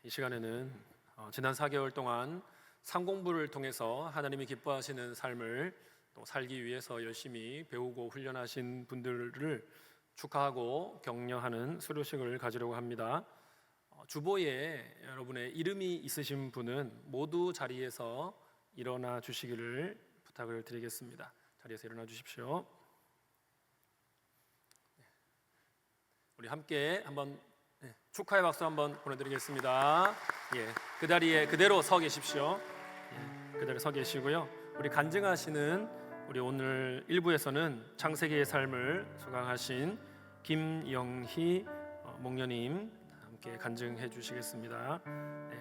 이 시간에는 지난 4개월 동안 상공부를 통해서 하나님이 기뻐하시는 삶을 또 살기 위해서 열심히 배우고 훈련하신 분들을 축하하고 격려하는 수료식을 가지려고 합니다. 주보에 여러분의 이름이 있으신 분은 모두 자리에서 일어나 주시기를 부탁을 드리겠습니다. 자리에서 일어나 주십시오. 우리 함께 한번 축하의 박수 한번 보내드리겠습니다. 그 자리에 그대로 서 계십시오. 그대로 서 계시고요. 우리 간증하시는 우리 오늘 1부에서는 창세기의 삶을 수강하신 김영희 목녀님 함께 간증해 주시겠습니다.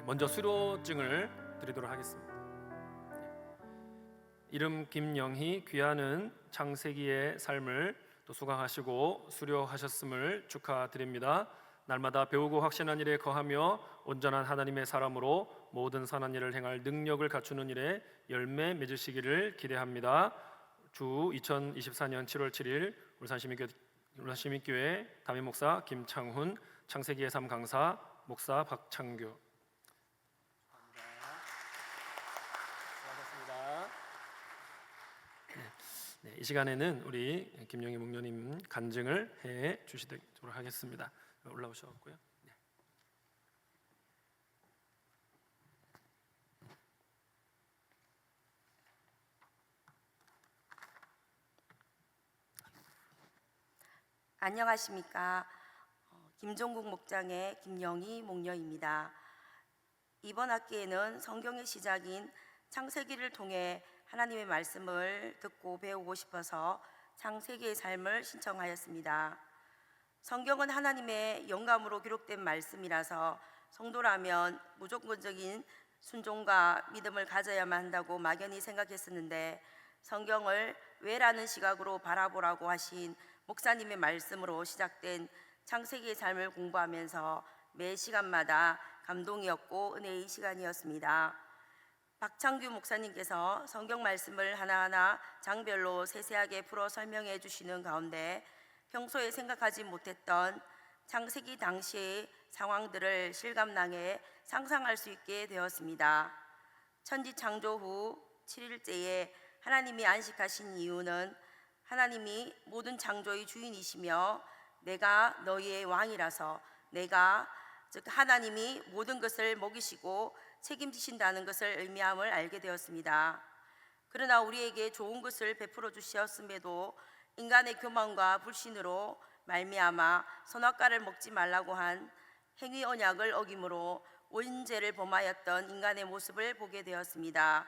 먼저 수료증을 드리도록 하겠습니다. 이름 김영희 귀하는 창세기의 삶을 또 수강하시고 수료하셨음을 축하드립니다. 날마다 배우고 확신한 일에 거하며 온전한 하나님의 사람으로 모든 선한 일을 행할 능력을 갖추는 일에 열매 맺으시기를 기대합니다. 주 2024년 7월 7일 울산시민교회 담임목사 김창훈, 창세기의 삶 강사 목사 박창규. 수고하셨습니다. 이 시간에는 우리 김영희 목녀님 간증을 해 주시도록 하겠습니다. 올라오셔갖고요. 안녕하십니까. 김종국 목장의 김영희 목녀입니다. 이번 학기에는 성경의 시작인 창세기를 통해 하나님의 말씀을 듣고 배우고 싶어서 창세기의 삶을 신청하였습니다. 성경은 하나님의 영감으로 기록된 말씀이라서 성도라면 무조건적인 순종과 믿음을 가져야만 한다고 막연히 생각했었는데, 성경을 왜라는 시각으로 바라보라고 하신 목사님의 말씀으로 시작된 창세기의 삶을 공부하면서 매 시간마다 감동이었고 은혜의 시간이었습니다. 박창규 목사님께서 성경 말씀을 하나하나 장별로 세세하게 풀어 설명해 주시는 가운데 평소에 생각하지 못했던 창세기 당시의 상황들을 실감나게 상상할 수 있게 되었습니다. 천지 창조 후 7일째에 하나님이 안식하신 이유는 하나님이 모든 창조의 주인이시며 내가 너희의 왕이라서, 내가 즉 하나님이 모든 것을 먹이시고 책임지신다는 것을 의미함을 알게 되었습니다. 그러나 우리에게 좋은 것을 베풀어 주셨음에도 인간의 교만과 불신으로 말미암아 선악과를 먹지 말라고 한 행위 언약을 어김으로 원죄를 범하였던 인간의 모습을 보게 되었습니다.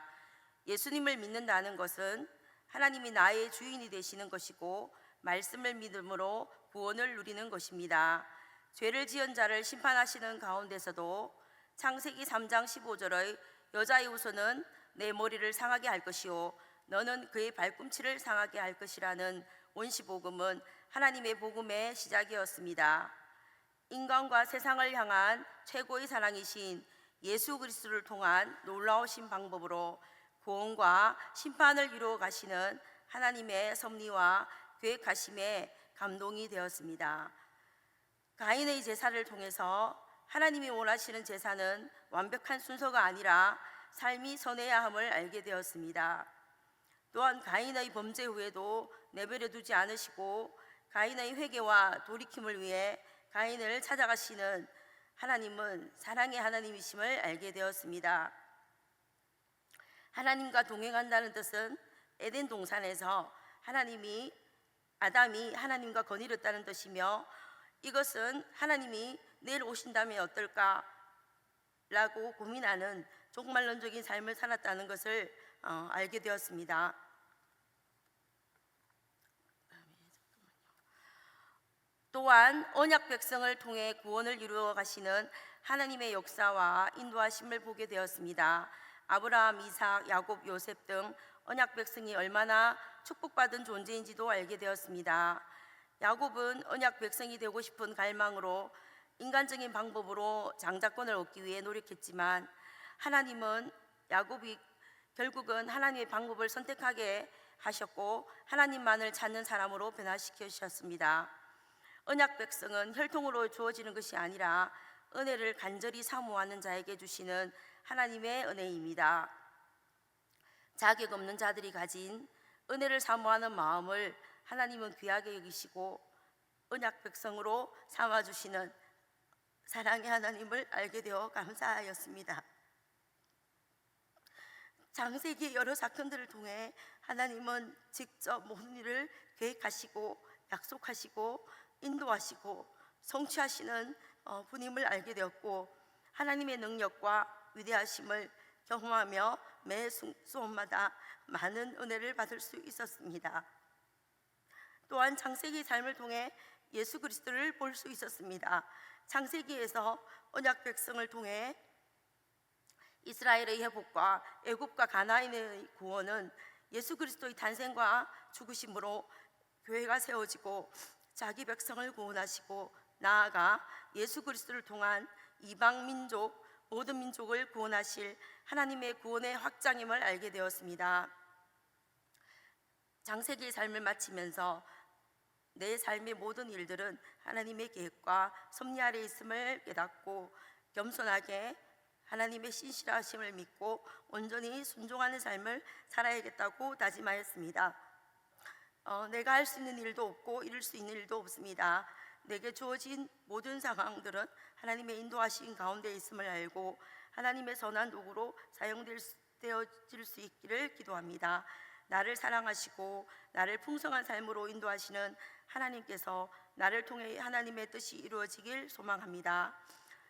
예수님을 믿는다는 것은 하나님이 나의 주인이 되시는 것이고 말씀을 믿음으로 구원을 누리는 것입니다. 죄를 지은 자를 심판하시는 가운데서도 창세기 3장 15절의 여자의 후손은 내 머리를 상하게 할 것이요 너는 그의 발꿈치를 상하게 할 것이라는 원시복음은 하나님의 복음의 시작이었습니다. 인간과 세상을 향한 최고의 사랑이신 예수 그리스도를 통한 놀라우신 방법으로 구원과 심판을 이루어 가시는 하나님의 섭리와 계획하심에 감동이 되었습니다. 가인의 제사를 통해서 하나님이 원하시는 제사는 완벽한 순서가 아니라 삶이 선해야 함을 알게 되었습니다. 또한 가인의 범죄 후에도 내버려 두지 않으시고 가인의 회개와 돌이킴을 위해 가인을 찾아가시는 하나님은 사랑의 하나님이심을 알게 되었습니다. 하나님과 동행한다는 뜻은 에덴 동산에서 아담이 하나님과 거닐었다는 뜻이며, 이것은 하나님이 내일 오신다면 어떨까 라고 고민하는 종말론적인 삶을 살았다는 것을 알게 되었습니다. 또한 언약 백성을 통해 구원을 이루어 가시는 하나님의 역사와 인도하심을 보게 되었습니다. 아브라함, 이삭, 야곱, 요셉 등 언약 백성이 얼마나 축복받은 존재인지도 알게 되었습니다. 야곱은 언약 백성이 되고 싶은 갈망으로 인간적인 방법으로 장자권을 얻기 위해 노력했지만, 하나님은 야곱이 결국은 하나님의 방법을 선택하게 하셨고 하나님만을 찾는 사람으로 변화시키셨습니다. 언약 백성은 혈통으로 주어지는 것이 아니라 은혜를 간절히 사모하는 자에게 주시는 하나님의 은혜입니다. 자격 없는 자들이 가진 은혜를 사모하는 마음을 하나님은 귀하게 여기시고 언약 백성으로 삼아주시는 사랑의 하나님을 알게 되어 감사하였습니다. 창세기의 여러 사건들을 통해 하나님은 직접 모든 일을 계획하시고 약속하시고 인도하시고 성취하시는 분임을 알게 되었고, 하나님의 능력과 위대하심을 경험하며 매 순간마다 많은 은혜를 받을 수 있었습니다. 또한 창세기의 삶을 통해 예수 그리스도를 볼 수 있었습니다. 창세기에서 언약 백성을 통해 이스라엘의 회복과 애굽과 가나안의 구원은 예수 그리스도의 탄생과 죽으심으로 교회가 세워지고 자기 백성을 구원하시고 나아가 예수 그리스도를 통한 이방 민족 모든 민족을 구원하실 하나님의 구원의 확장임을 알게 되었습니다. 창세기의 삶을 마치면서 내 삶의 모든 일들은 하나님의 계획과 섭리 아래 있음을 깨닫고 겸손하게 하나님의 신실하심을 믿고 온전히 순종하는 삶을 살아야겠다고 다짐하였습니다. 내가 할 수 있는 일도 없고 이룰 수 있는 일도 없습니다. 내게 주어진 모든 상황들은 하나님의 인도하신 가운데 있음을 알고 하나님의 선한 도구로 사용되어질 수 있기를 기도합니다. 나를 사랑하시고 나를 풍성한 삶으로 인도하시는 하나님께서 나를 통해 하나님의 뜻이 이루어지길 소망합니다.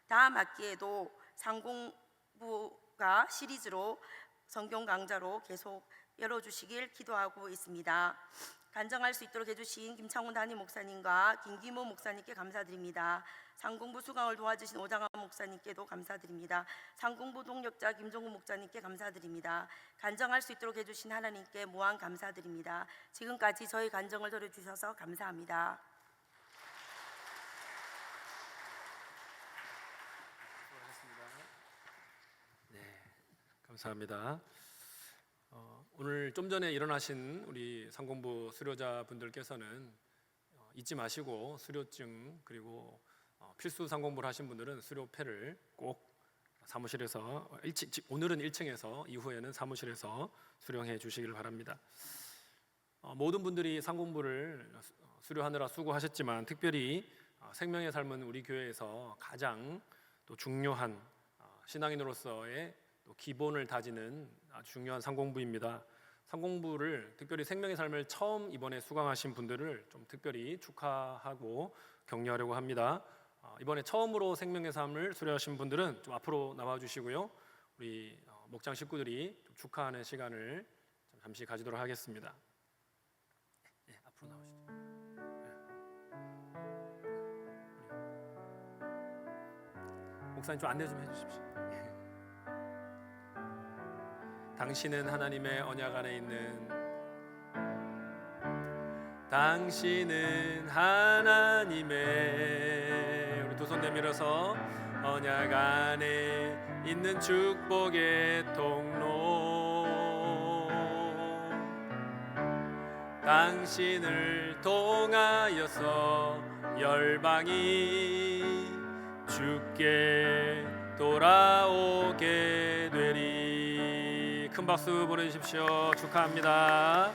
다음 학기에도 상공부가 시리즈로 성경 강좌로 계속 열어주시길 기도하고 있습니다. 간증할 수 있도록 해주신 김창훈 담임 목사님과 김기모 목사님께 감사드립니다. 상공부 수강을 도와주신 오장환 목사님께도 감사드립니다. 상공부 동력자 김종국 목사님께 감사드립니다. 간증할 수 있도록 해주신 하나님께 무한 감사드립니다. 지금까지 저희 간증을 들어주셔서 감사합니다. 감사합니다. 오늘 좀 전에 일어나신 우리 상공부 수료자분들께서는 잊지 마시고 수료증 그리고 필수 상공부를 하신 분들은 수료패를 꼭 사무실에서 오늘은 1층에서 이후에는 사무실에서 수령해 주시길 바랍니다. 모든 분들이 상공부를 수료하느라 수고하셨지만 특별히 생명의 삶은 우리 교회에서 가장 또 중요한 신앙인으로서의 또 기본을 다지는 아주 중요한 상공부입니다. 상공부를 특별히 생명의 삶을 처음 이번에 수강하신 분들을 좀 특별히 축하하고 격려하려고 합니다. 이번에 처음으로 생명의 삶을 수료하신 분들은 좀 앞으로 나와 주시고요. 우리 목장 식구들이 좀 축하하는 시간을 잠시 가지도록 하겠습니다. 네, 앞으로 나오시죠. 목사님 좀 안내 좀 해주십시오. 당신은 하나님의 언약 안에 있는 당신은 하나님의 우리 두 손 내밀어서 언약 안에 있는 축복의 통로 당신을 통하여서 열방이 주께 돌아오게 되리. 큰 박수 보내주십시오. 축하합니다.